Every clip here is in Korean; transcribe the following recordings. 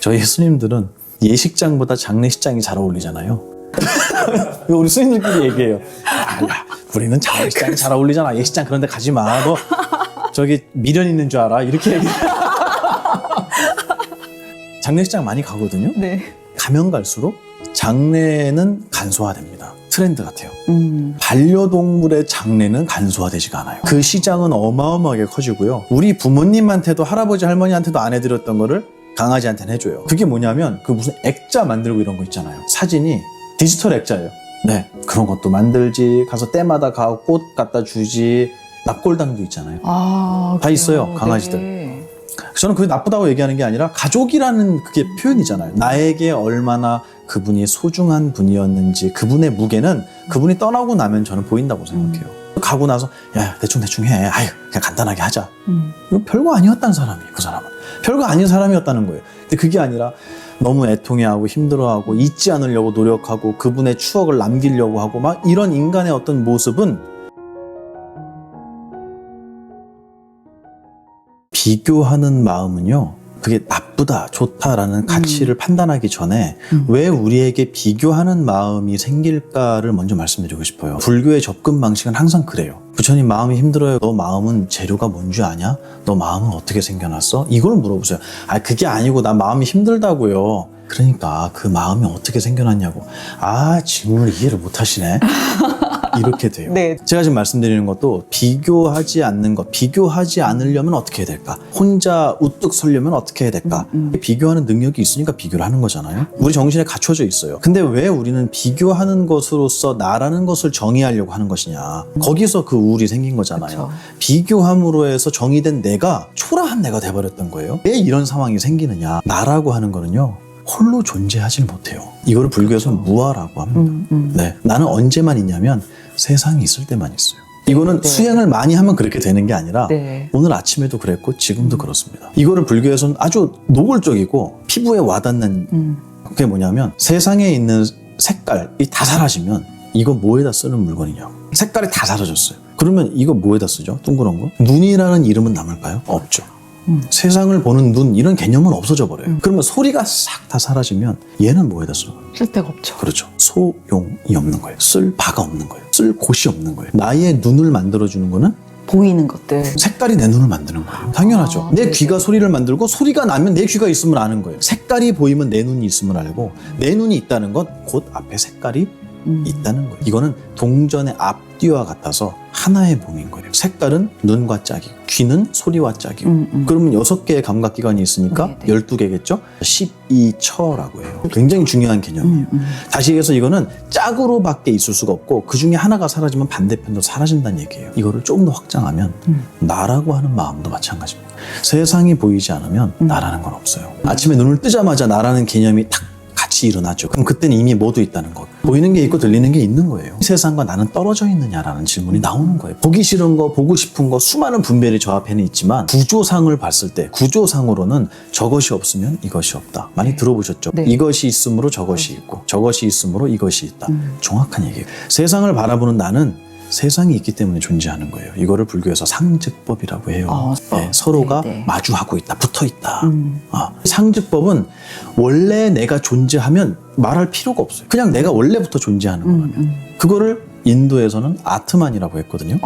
저희 스님들은 예식장보다 장례식장이 잘 어울리잖아요. 우리 스님들끼리 얘기해요. 야, 우리는 장례식장이 잘 어울리잖아. 예식장 그런 데 가지 마. 너 저기 미련 있는 줄 알아. 이렇게 얘기해요. 장례식장 많이 가거든요. 네. 가면 갈수록 장례는 간소화됩니다. 트렌드 같아요. 반려동물의 장례는 간소화되지가 않아요. 그 시장은 어마어마하게 커지고요. 우리 부모님한테도 할아버지 할머니한테도 안 해드렸던 거를 강아지한테는 해줘요. 그게 뭐냐면 그 무슨 액자 만들고 이런 거 있잖아요. 사진이 디지털 액자예요. 네, 그런 것도 만들지. 가서 때마다 가고 꽃 갖다 주지. 납골당도 있잖아요. 아, 다 있어요, 그래요? 강아지들. 네. 저는 그게 나쁘다고 얘기하는 게 아니라 가족이라는 그게 표현이잖아요. 나에게 얼마나 그분이 소중한 분이었는지, 그분의 무게는 그분이 떠나고 나면 저는 보인다고 생각해요. 가고 나서 야 대충 해. 아유 그냥 간단하게 하자. 이거 별거 아니었다는 사람이, 그 사람은 별거 아닌 사람이었다는 거예요. 근데 그게 아니라 너무 애통해하고 힘들어하고 잊지 않으려고 노력하고 그분의 추억을 남기려고 하고 막 이런 인간의 어떤 모습은 비교하는 마음은요, 그게 나쁘다, 좋다라는 가치를 판단하기 전에 왜 우리에게 비교하는 마음이 생길까를 먼저 말씀드리고 싶어요. 불교의 접근 방식은 항상 그래요. 부처님 마음이 힘들어요. 너 마음은 재료가 뭔지 아냐? 너 마음은 어떻게 생겨났어? 이걸 물어보세요. 아, 그게 아니고 나 마음이 힘들다고요. 그러니까 그 마음이 어떻게 생겨났냐고. 아, 질문을 이해를 못 하시네. 이렇게 돼요. 네. 제가 지금 말씀드리는 것도 비교하지 않는 것, 비교하지 않으려면 어떻게 해야 될까? 혼자 우뚝 서려면 어떻게 해야 될까? 비교하는 능력이 있으니까 비교를 하는 거잖아요. 우리 정신에 갖춰져 있어요. 근데 왜 우리는 비교하는 것으로서 나라는 것을 정의하려고 하는 것이냐? 거기서 그 우울이 생긴 거잖아요. 그쵸. 비교함으로 해서 정의된 내가 초라한 내가 돼버렸던 거예요. 왜 이런 상황이 생기느냐? 나라고 하는 거는요, 홀로 존재하지 못해요. 이거를 불교에서는 무아라고 합니다. 네, 나는 언제만 있냐면 세상이 있을 때만 있어요. 이거는 네. 수행을 많이 하면 그렇게 되는 게 아니라 네. 오늘 아침에도 그랬고 지금도 그렇습니다. 이거를 불교에서는 아주 노골적이고 피부에 와닿는 그게 뭐냐면 세상에 있는 색깔이 다 사라지면 이거 뭐에다 쓰는 물건이냐고. 색깔이 다 사라졌어요. 그러면 이거 뭐에다 쓰죠? 둥그런 거? 눈이라는 이름은 남을까요? 없죠. 세상을 보는 눈, 이런 개념은 없어져 버려요. 그러면 소리가 싹 다 사라지면 얘는 뭐에다 쓰는 거예요? 쓸 데가 없죠. 그렇죠. 소용이 없는 거예요. 쓸 바가 없는 거예요. 쓸 곳이 없는 거예요. 나의 눈을 만들어주는 거는 보이는 것들. 색깔이 내 눈을 만드는 거예요. 당연하죠. 아, 내 네네. 귀가 소리를 만들고 소리가 나면 내 귀가 있음을 아는 거예요. 색깔이 보이면 내 눈이 있음을 알고 내 눈이 있다는 건 곧 앞에 색깔이 있다는 거예요. 이거는 동전의 앞뒤와 같아서 하나의 몸인 거예요. 색깔은 눈과 짝이고 귀는 소리와 짝이고 그러면 6개의 감각기관이 있으니까 네네. 12개겠죠? 12처라고 해요. 굉장히 중요한 개념이에요. 다시 얘기해서 이거는 짝으로밖에 있을 수가 없고 그 중에 하나가 사라지면 반대편도 사라진다는 얘기예요. 이거를 조금 더 확장하면 나라고 하는 마음도 마찬가지입니다. 세상이 보이지 않으면 나라는 건 없어요. 아침에 눈을 뜨자마자 나라는 개념이 탁 같이 일어나죠. 그럼 그때는 이미 모두 있다는 거. 보이는 게 있고 들리는 게 있는 거예요. 세상과 나는 떨어져 있느냐라는 질문이 나오는 거예요. 보기 싫은 거, 보고 싶은 거, 수많은 분별이 저 앞에는 있지만 구조상을 봤을 때 구조상으로는 저것이 없으면 이것이 없다. 많이 들어보셨죠? 네. 이것이 있으므로 저것이 있고 저것이 있으므로 이것이 있다. 정확한 얘기예요. 세상을 바라보는 나는 세상이 있기 때문에 존재하는 거예요. 이거를 불교에서 상즉법이라고 해요. 네, 서로가 네네. 마주하고 있다, 붙어 있다. 상즉법은 원래 내가 존재하면 말할 필요가 없어요. 그냥 내가 원래부터 존재하는 거라면. 그거를 인도에서는 아트만이라고 했거든요.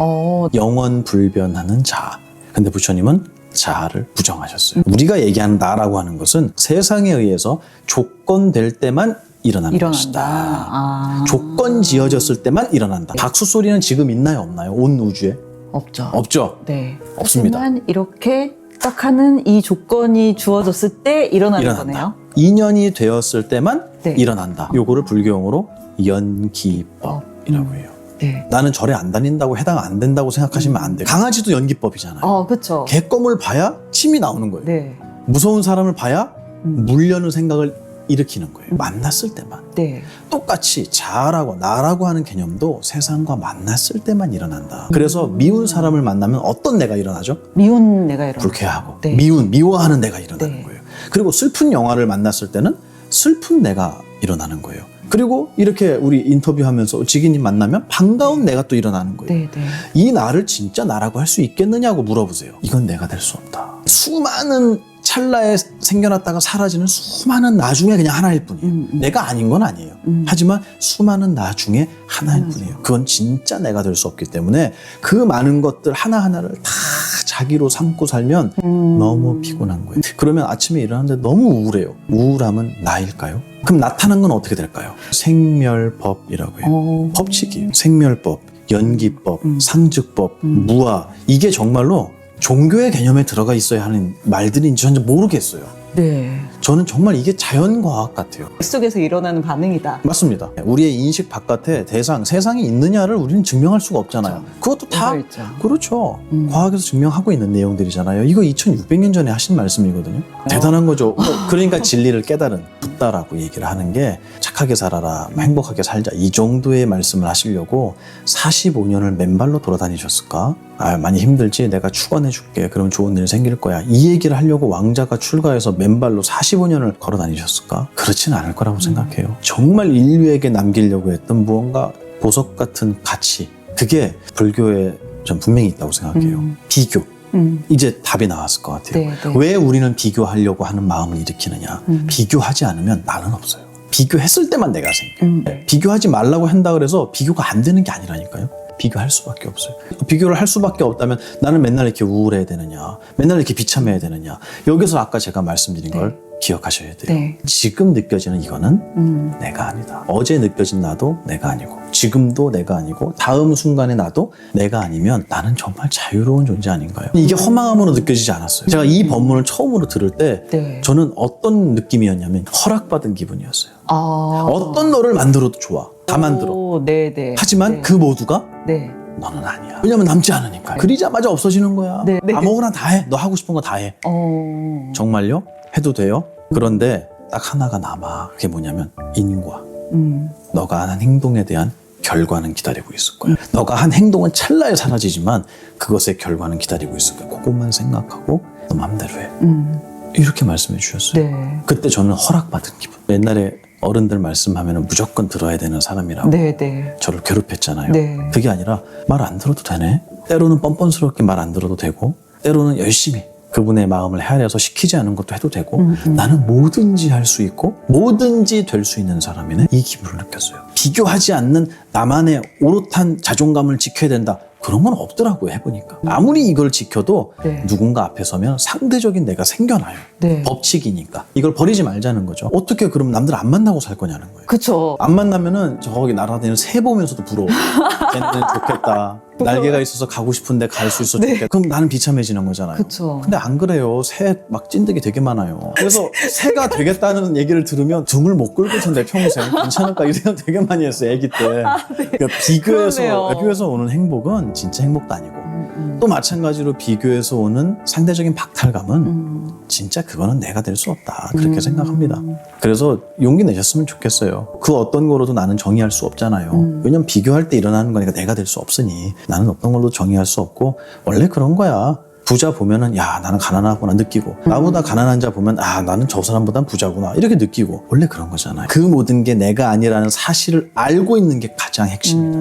영원 불변하는 자아. 근데 부처님은 자아를 부정하셨어요. 우리가 얘기하는 나라고 하는 것은 세상에 의해서 조건될 때만 일어나는 것이다. 조건 지어졌을 때만 일어난다. 박수 소리는 지금 있나요, 없나요? 온 우주에? 없죠. 없죠. 네. 없습니다. 하지만 이렇게 딱 하는 이 조건이 주어졌을 때 일어나는 거네요. 인연이 되었을 때만 네. 일어난다. 요거를 불교용어로 연기법이라고 해요. 네. 나는 절에 안 다닌다고 해당 안 된다고 생각하시면 안 돼요. 강아지도 연기법이잖아요. 그렇죠. 개껌을 봐야 침이 나오는 거예요. 네. 무서운 사람을 봐야 물려는 생각을 일으키는 거예요. 만났을 때만. 네. 똑같이 자아라고 나라고 하는 개념도 세상과 만났을 때만 일어난다. 그래서 미운 사람을 만나면 어떤 내가 일어나죠? 미운 내가 일어나. 불쾌하고 네. 미워하는 내가 일어나는 네. 거예요. 그리고 슬픈 영화를 만났을 때는 슬픈 내가 일어나는 거예요. 그리고 이렇게 우리 인터뷰하면서 지기님 만나면 반가운 내가 또 일어나는 거예요. 네, 네. 이 나를 진짜 나라고 할 수 있겠느냐고 물어보세요. 이건 내가 될 수 없다. 수많은 찰나에 생겨났다가 사라지는 수많은 나 중에 그냥 하나일 뿐이에요. 내가 아닌 건 아니에요. 하지만 수많은 나 중에 하나일 뿐이에요. 그건 진짜 내가 될 수 없기 때문에 그 많은 것들 하나하나를 다 자기로 삼고 살면 너무 피곤한 거예요. 그러면 아침에 일어나는데 너무 우울해요. 우울함은 나일까요? 그럼 나타난 건 어떻게 될까요? 생멸법이라고 해요. 법칙이에요. 생멸법, 연기법, 상즉법, 무아. 이게 정말로 종교의 개념에 들어가 있어야 하는 말들인지 저는 모르겠어요. 네. 저는 정말 이게 자연과학 같아요. 속에서 일어나는 반응이다. 맞습니다. 우리의 인식 바깥에 세상이 있느냐를 우리는 증명할 수가 없잖아요. 그것도 다 그렇죠. 그렇죠. 과학에서 증명하고 있는 내용들이잖아요. 이거 2600년 전에 하신 말씀이거든요. 대단한 거죠. 그러니까 진리를 깨달은 붓다라고 얘기를 하는 게 착하게 살아라, 행복하게 살자 이 정도의 말씀을 하시려고 45년을 맨발로 돌아다니셨을까? 많이 힘들지? 내가 축원해 줄게. 그럼 좋은 일 생길 거야. 이 얘기를 하려고 왕자가 출가해서 맨발로 45년을 걸어 다니셨을까? 그렇지는 않을 거라고 생각해요. 정말 인류에게 남기려고 했던 무언가 보석 같은 가치, 그게 불교에 전 분명히 있다고 생각해요. 비교. 이제 답이 나왔을 것 같아요. 네, 네. 왜 우리는 비교하려고 하는 마음을 일으키느냐? 비교하지 않으면 나는 없어요. 비교했을 때만 내가 생겨. 비교하지 말라고 한다 그래서 비교가 안 되는 게 아니라니까요. 비교할 수밖에 없어요. 비교를 할 수밖에 없다면 나는 맨날 이렇게 우울해야 되느냐, 맨날 이렇게 비참해야 되느냐. 여기서 아까 제가 말씀드린 걸 기억하셔야 돼요. 네. 지금 느껴지는 이거는 내가 아니다. 어제 느껴진 나도 내가 아니고, 지금도 내가 아니고, 다음 순간의 나도 내가 아니면 나는 정말 자유로운 존재 아닌가요? 이게 허망함으로 느껴지지 않았어요. 제가 이 법문을 처음으로 들을 때 네. 저는 어떤 느낌이었냐면 허락받은 기분이었어요. 아. 어떤 너를 만들어도 좋아. 다 만들어. 네, 네. 하지만 네. 그 모두가 네. 너는 아니야. 왜냐면 남지 않으니까. 그리자마자 없어지는 거야. 네, 네. 아무거나 다 해. 너 하고 싶은 거 다 해. 정말요? 해도 돼요? 그런데 딱 하나가 남아. 그게 뭐냐면 인과. 너가 한 행동에 대한 결과는 기다리고 있을 거야. 너가 한 행동은 찰나에 사라지지만 그것의 결과는 기다리고 있을 거야. 그것만 생각하고 너 맘대로 해. 이렇게 말씀해 주셨어요. 네. 그때 저는 허락받은 기분. 옛날에 어른들 말씀하면 무조건 들어야 되는 사람이라고 네, 네. 저를 괴롭혔잖아요. 네. 그게 아니라 말 안 들어도 되네. 때로는 뻔뻔스럽게 말 안 들어도 되고, 때로는 열심히 그분의 마음을 헤아려서 시키지 않은 것도 해도 되고, 나는 뭐든지 할 수 있고 뭐든지 될 수 있는 사람이네. 이 기분을 느꼈어요. 비교하지 않는 나만의 오롯한 자존감을 지켜야 된다. 그런 건 없더라고요. 해보니까. 아무리 이걸 지켜도 네. 누군가 앞에 서면 상대적인 내가 생겨나요. 네. 법칙이니까. 이걸 버리지 말자는 거죠. 어떻게 그럼 남들 안 만나고 살 거냐는 거예요. 그쵸. 안 만나면은 저기 날아다니는 새 보면서도 부러워. 쟤는 좋겠다. 날개가 있어서 가고 싶은데 갈 수 있어 좋겠다. 그럼 나는 비참해지는 거잖아요. 그쵸. 근데 안 그래요. 새 막 찐득이 되게 많아요. 그래서 새가 되겠다는 얘기를 들으면 등을 못 긁을 텐데 평생 괜찮을까 이 생각 되게 많이 했어요. 아기 때. 그러니까 그러네요. 비교해서 오는 행복은 진짜 행복도 아니고 또 마찬가지로 비교해서 오는 상대적인 박탈감은 진짜 그거는 내가 될 수 없다. 그렇게 생각합니다. 그래서 용기 내셨으면 좋겠어요. 그 어떤 거로도 나는 정의할 수 없잖아요. 왜냐면 비교할 때 일어나는 거니까 내가 될 수 없으니 나는 어떤 걸로 정의할 수 없고 원래 그런 거야. 부자 보면은 야 나는 가난하구나 느끼고 나보다 가난한 자 보면 아 나는 저 사람보단 부자구나 이렇게 느끼고 원래 그런 거잖아요. 그 모든 게 내가 아니라는 사실을 알고 있는 게 가장 핵심이다.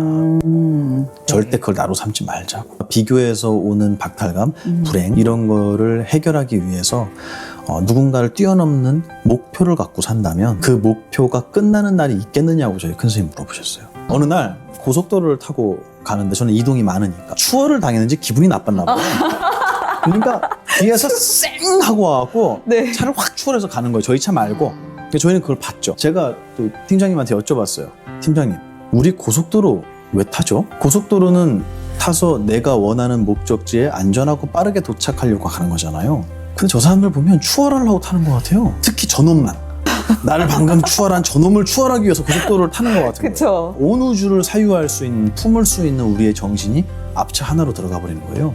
절대 그걸 나로 삼지 말자고. 비교해서 오는 박탈감, 불행 이런 거를 해결하기 위해서 누군가를 뛰어넘는 목표를 갖고 산다면 그 목표가 끝나는 날이 있겠느냐고 저희 큰 선생님 물어보셨어요. 어느 날 고속도로를 타고 가는데 저는 이동이 많으니까 추월을 당했는지 기분이 나빴나 봐요. 그러니까 뒤에서 쌩 하고 와갖고 네. 차를 확 추월해서 가는 거예요. 저희 차 말고. 그러니까 저희는 그걸 봤죠. 제가 또 팀장님한테 여쭤봤어요. 팀장님, 우리 고속도로 왜 타죠? 고속도로는 타서 내가 원하는 목적지에 안전하고 빠르게 도착하려고 하는 거잖아요. 근데 저 사람들 보면 추월하려고 타는 것 같아요. 특히 저놈만. 나를 방금 추월한 저놈을 추월하기 위해서 고속도로를 타는 것 같은 거예요. 그쵸. 온 우주를 사유할 수 있는, 품을 수 있는 우리의 정신이 앞차 하나로 들어가 버리는 거예요.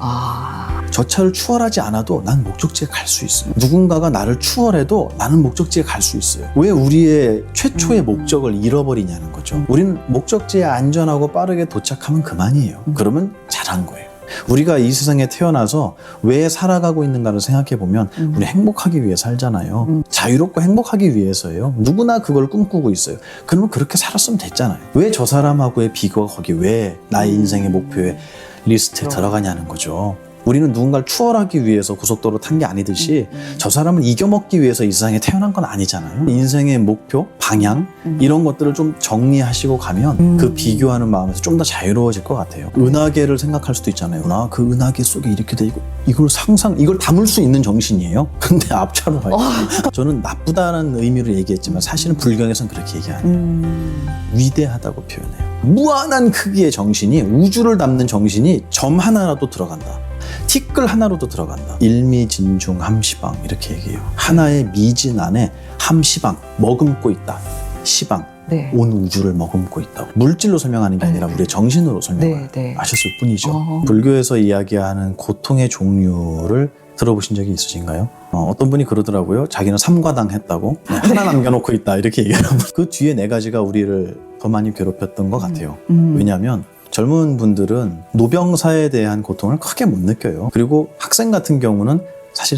저 차를 추월하지 않아도 난 목적지에 갈 수 있어요. 누군가가 나를 추월해도 나는 목적지에 갈 수 있어요. 왜 우리의 최초의 목적을 잃어버리냐는 거죠. 우리는 목적지에 안전하고 빠르게 도착하면 그만이에요. 그러면 잘한 거예요. 우리가 이 세상에 태어나서 왜 살아가고 있는가를 생각해 보면 우리 행복하기 위해 살잖아요. 자유롭고 행복하기 위해서예요. 누구나 그걸 꿈꾸고 있어요. 그러면 그렇게 살았으면 됐잖아요. 왜 저 사람하고의 비교가 거기 왜 나의 인생의 목표에 리스트에 들어가냐는 거죠. 우리는 누군가를 추월하기 위해서 고속도로 탄 게 아니듯이 저 사람을 이겨먹기 위해서 이 세상에 태어난 건 아니잖아요. 인생의 목표, 방향 이런 것들을 좀 정리하시고 가면 그 비교하는 마음에서 좀 더 자유로워질 것 같아요. 은하계를 생각할 수도 있잖아요. 그 은하계 속에 이렇게 돼 있고 이걸 담을 수 있는 정신이에요. 근데 앞차로 가요. 저는 나쁘다는 의미로 얘기했지만 사실은 불경에서는 그렇게 얘기 안 해요. 위대하다고 표현해요. 무한한 크기의 정신이, 우주를 담는 정신이 점 하나라도 들어간다. 티끌 하나로도 들어간다. 일미진중 함시방 이렇게 얘기해요. 하나의 미진 안에 함시방 머금고 있다. 시방 네. 온 우주를 머금고 있다고. 물질로 설명하는 게 아니라 우리의 정신으로 설명하셨을 뿐이죠. 불교에서 이야기하는 고통의 종류를 들어보신 적이 있으신가요? 어떤 분이 그러더라고요. 자기는 3과당 했다고 하나 남겨놓고 있다 이렇게 얘기하는 그 뒤에 4가지가 우리를 더 많이 괴롭혔던 것 같아요. 왜냐하면 젊은 분들은 노병사에 대한 고통을 크게 못 느껴요. 그리고 학생 같은 경우는 사실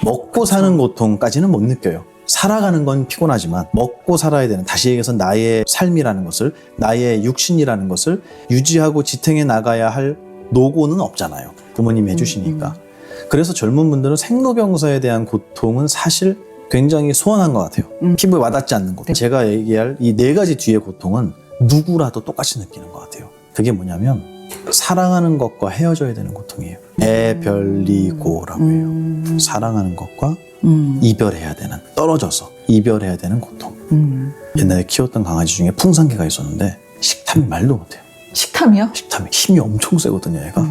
먹고 사는 고통까지는 못 느껴요. 살아가는 건 피곤하지만 먹고 살아야 되는, 다시 얘기해서 나의 삶이라는 것을, 나의 육신이라는 것을 유지하고 지탱해 나가야 할 노고는 없잖아요. 부모님이 해주시니까. 그래서 젊은 분들은 생로병사에 대한 고통은 사실 굉장히 소원한 것 같아요. 피부에 와닿지 않는 고통. 제가 얘기할 이 4가지 뒤의 고통은 누구라도 똑같이 느끼는 것 같아요. 그게 뭐냐면 사랑하는 것과 헤어져야 되는 고통이에요. 애별리고라고 해요. 사랑하는 것과 이별해야 되는, 떨어져서 이별해야 되는 고통. 옛날에 키웠던 강아지 중에 풍산개가 있었는데 식탐이 말도 못해요. 식탐이요? 식탐이 힘이 엄청 세거든요. 얘가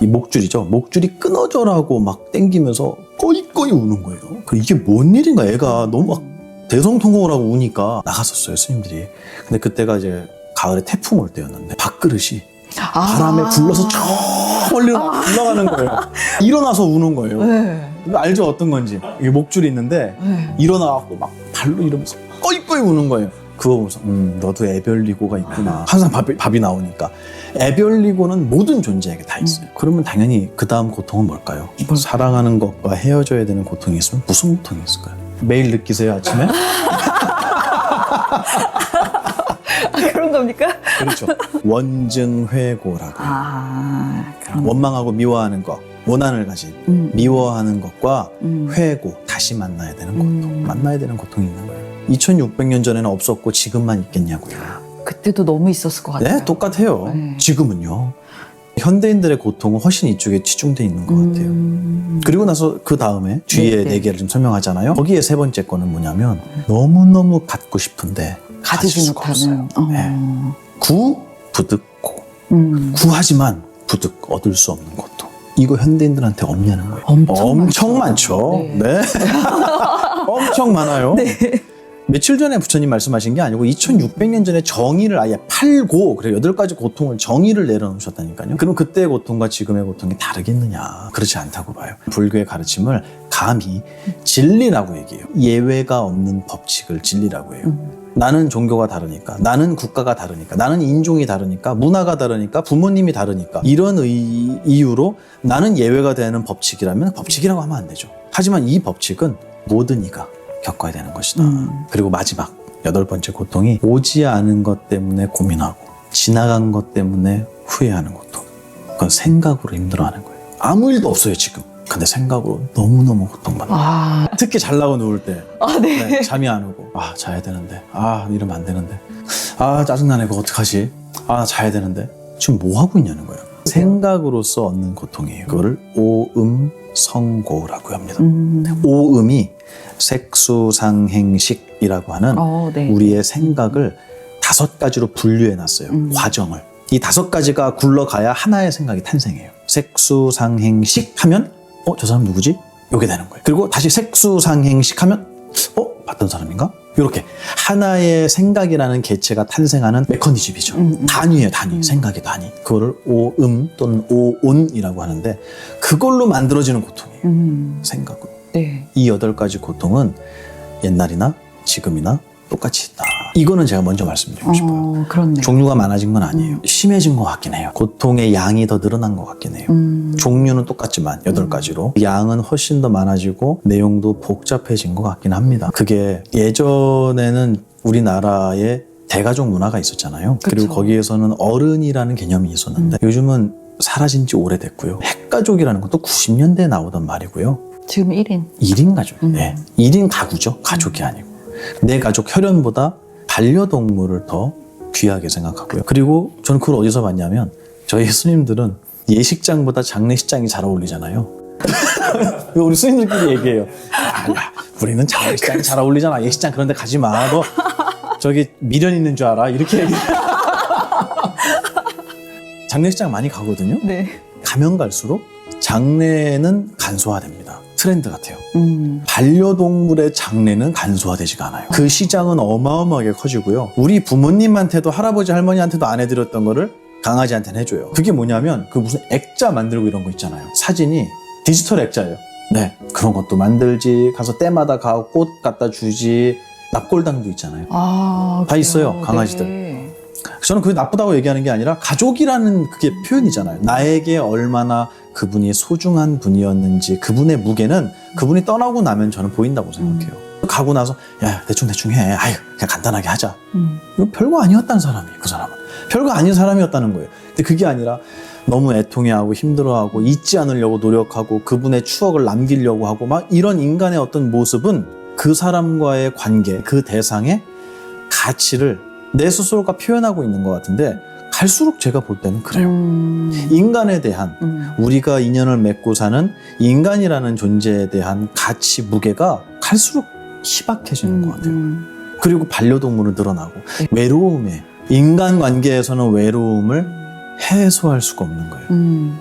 이 목줄이죠. 목줄이 끊어져라고 막 땡기면서 꺼이꺼이 우는 거예요. 이게 뭔 일인가. 애가 너무 막 대성통곡을 하고 우니까 나갔었어요, 스님들이. 근데 그때가 이제 가을에 태풍 올 때였는데 밥그릇이 바람에 굴러서 저 멀리 올라가는 거예요. 일어나서 우는 거예요. 네. 알죠? 어떤 건지. 이게 목줄이 있는데 네. 일어나갖고 막 발로 이러면서 꺼이꺼이 우는 거예요. 그거 보면서 너도 애별리고가 있구나. 항상 밥이 나오니까. 애별리고는 모든 존재에게 다 있어요. 그러면 당연히 그 다음 고통은 뭘까요? 사랑하는 것과 헤어져야 되는 고통이 있으면 무슨 고통이 있을까요? 매일 느끼세요, 아침에? 그런 겁니까? 그렇죠. 원증회고라고. 그런 원망하고 미워하는 것, 원한을 가진 미워하는 것과 회고, 다시 만나야 되는 고통, 만나야 되는 고통이 있는 거예요. 2600년 전에는 없었고 지금만 있겠냐고요. 그때도 너무 있었을 것 같아요. 네, 똑같아요. 네. 지금은요. 현대인들의 고통은 훨씬 이쪽에 치중돼 있는 것 같아요. 그리고 나서 그 다음에 뒤에 4개를 좀 설명하잖아요. 거기에 3번째 거는 뭐냐면 너무너무 갖고 싶은데 가질 수가 없어요. 네. 부득고. 구하지만 부득 얻을 수 없는 고통. 이거 현대인들한테 없냐는 거예요. 엄청 많죠. 네. 엄청 많아요. 네. 며칠 전에 부처님 말씀하신 게 아니고 2600년 전에 정의를 아예 팔고, 그래 8가지 고통을 정의를 내려놓으셨다니까요. 그럼 그때의 고통과 지금의 고통이 다르겠느냐? 그렇지 않다고 봐요. 불교의 가르침을 감히 진리라고 얘기해요. 예외가 없는 법칙을 진리라고 해요. 나는 종교가 다르니까, 나는 국가가 다르니까, 나는 인종이 다르니까, 문화가 다르니까, 부모님이 다르니까, 이런 이유로 나는 예외가 되는 법칙이라면 법칙이라고 하면 안 되죠. 하지만 이 법칙은 모든 이가 겪어야 되는 것이다. 그리고 마지막 8번째 고통이 오지 않은 것 때문에 고민하고 지나간 것 때문에 후회하는 고통. 그건 생각으로 힘들어하는 거예요. 아무 일도 없어요 지금. 근데 생각으로 너무너무 고통받아요. 특히 잘나고 누울 때 네, 잠이 안 오고 자야 되는데 이러면 안 되는데 짜증나네 그거 어떡하지? 자야 되는데 지금 뭐 하고 있냐는 거예요. 생각으로서 얻는 고통이에요. 그거를 오음성고라고 합니다. 오음이 색수상행식이라고 하는 우리의 생각을 5가지로 분류해놨어요. 과정을. 이 5가지가 굴러가야 하나의 생각이 탄생해요. 색수상행식 하면 저 사람 누구지? 요게 되는 거예요. 그리고 다시 색수상행식 하면 봤던 사람인가? 이렇게 하나의 생각이라는 개체가 탄생하는 메커니즘이죠. 단위예요, 단위. 생각의 단위. 그거를 오음 또는 오온이라고 하는데 그걸로 만들어지는 고통이에요. 생각으로. 이 8가지 고통은 옛날이나 지금이나 똑같이 있다. 이거는 제가 먼저 말씀드리고 싶어요. 그렇네요. 종류가 많아진 건 아니에요. 심해진 것 같긴 해요. 고통의 양이 더 늘어난 것 같긴 해요. 종류는 똑같지만 8가지로 양은 훨씬 더 많아지고 내용도 복잡해진 것 같긴 합니다. 그게 예전에는 우리나라에 대가족 문화가 있었잖아요. 그쵸. 그리고 거기에서는 어른이라는 개념이 있었는데 요즘은 사라진 지 오래됐고요. 핵가족이라는 것도 90년대에 나오던 말이고요. 지금 1인. 1인 가족. 네. 1인 가구죠. 가족이 아니고. 내 가족 혈연보다 반려동물을 더 귀하게 생각하고요. 그리고 저는 그걸 어디서 봤냐면 저희 스님들은 예식장보다 장례식장이 잘 어울리잖아요. 우리 스님들끼리 얘기해요. 야, 우리는 장례식장이 잘 어울리잖아. 예식장 그런 데 가지 마. 너 저기 미련 있는 줄 알아. 이렇게 얘기해요. 장례식장 많이 가거든요. 네. 가면 갈수록 장례는 간소화됩니다. 트렌드 같아요. 반려동물의 장례는 간소화되지가 않아요. 그 시장은 어마어마하게 커지고요. 우리 부모님한테도 할아버지 할머니한테도 안 해드렸던 거를 강아지한테는 해줘요. 그게 뭐냐면 그 무슨 액자 만들고 이런 거 있잖아요. 사진이 디지털 액자예요. 네, 그런 것도 만들지. 가서 때마다 가고 꽃 갖다 주지. 납골당도 있잖아요. 다 그래요? 있어요, 강아지들. 네. 저는 그게 나쁘다고 얘기하는 게 아니라 가족이라는 그게 표현이잖아요. 나에게 얼마나 그분이 소중한 분이었는지 그분의 무게는 그분이 떠나고 나면 저는 보인다고 생각해요. 가고 나서 야 대충 해. 아유 그냥 간단하게 하자. 이거 별거 아니었다는 사람이에요. 그 사람은. 별거 아닌 사람이었다는 거예요. 근데 그게 아니라 너무 애통해하고 힘들어하고 잊지 않으려고 노력하고 그분의 추억을 남기려고 하고 막 이런 인간의 어떤 모습은 그 사람과의 관계, 그 대상의 가치를 내 스스로가 표현하고 있는 것 같은데 갈수록 제가 볼 때는 그래요. 인간에 대한 우리가 인연을 맺고 사는 인간이라는 존재에 대한 가치, 무게가 갈수록 희박해지는 것 같아요. 그리고 반려동물은 늘어나고 외로움에 인간관계에서는 외로움을 해소할 수가 없는 거예요.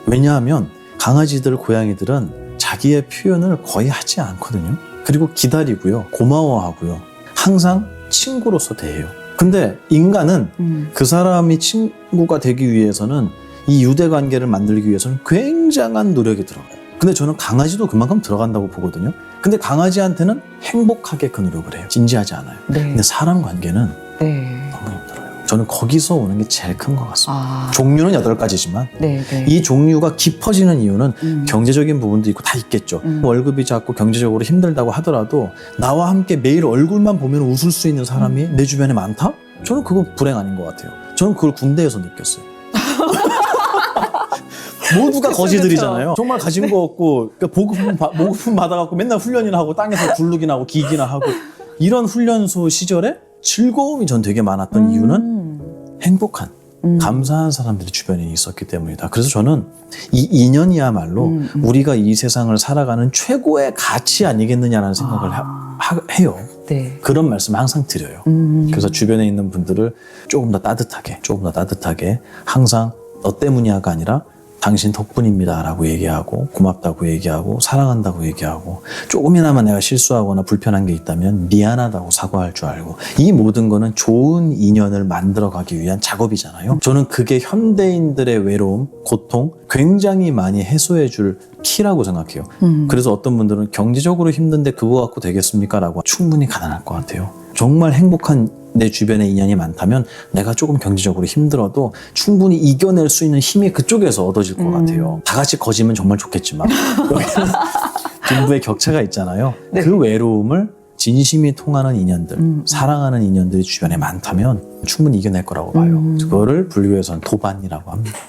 왜냐하면 강아지들, 고양이들은 자기의 표현을 거의 하지 않거든요. 그리고 기다리고요. 고마워하고요. 항상 친구로서 대해요. 근데 인간은 그 사람이 친구가 되기 위해서는 이 유대관계를 만들기 위해서는 굉장한 노력이 들어가요. 근데 저는 강아지도 그만큼 들어간다고 보거든요. 근데 강아지한테는 행복하게 그 노력을 해요. 진지하지 않아요. 네. 근데 사람 관계는 네. 너무 힘들어요. 저는 거기서 오는 게 제일 큰 것 같습니다. 아. 종류는 8가지지만 네. 이 종류가 깊어지는 이유는 경제적인 부분도 있고 다 있겠죠. 월급이 작고 경제적으로 힘들다고 하더라도 나와 함께 매일 얼굴만 보면 웃을 수 있는 사람이 내 주변에 많다? 저는 그거 불행 아닌 것 같아요. 저는 그걸 군대에서 느꼈어요. 모두가 거지들이잖아요. 정말 가진 거 없고 그러니까 보급품 받아갖고 맨날 훈련이나 하고 땅에서 굴르기나 하고 기기나 하고 이런 훈련소 시절에 즐거움이 전 되게 많았던 이유는 행복한 감사한 사람들이 주변에 있었기 때문이다. 그래서 저는 이 인연이야말로 우리가 이 세상을 살아가는 최고의 가치 아니겠느냐라는 생각을 해요. 네. 그런 말씀 항상 드려요. 그래서 주변에 있는 분들을 조금 더 따뜻하게 항상 너 때문이야가 아니라 당신 덕분입니다 라고 얘기하고 고맙다고 얘기하고 사랑한다고 얘기하고 조금이나마 내가 실수하거나 불편한 게 있다면 미안하다고 사과할 줄 알고 이 모든 거는 좋은 인연을 만들어가기 위한 작업이잖아요. 저는 그게 현대인들의 외로움, 고통 굉장히 많이 해소해 줄 키라고 생각해요. 그래서 어떤 분들은 경제적으로 힘든데 그거 갖고 되겠습니까? 라고 충분히 가능할 것 같아요. 정말 행복한 내 주변에 인연이 많다면 내가 조금 경제적으로 힘들어도 충분히 이겨낼 수 있는 힘이 그쪽에서 얻어질 것 같아요. 다 같이 거지면 정말 좋겠지만 여기는 빈부의 격차가 있잖아요. 네. 그 외로움을 진심이 통하는 인연들, 사랑하는 인연들이 주변에 많다면 충분히 이겨낼 거라고 봐요. 그거를 불교에서는 도반이라고 합니다.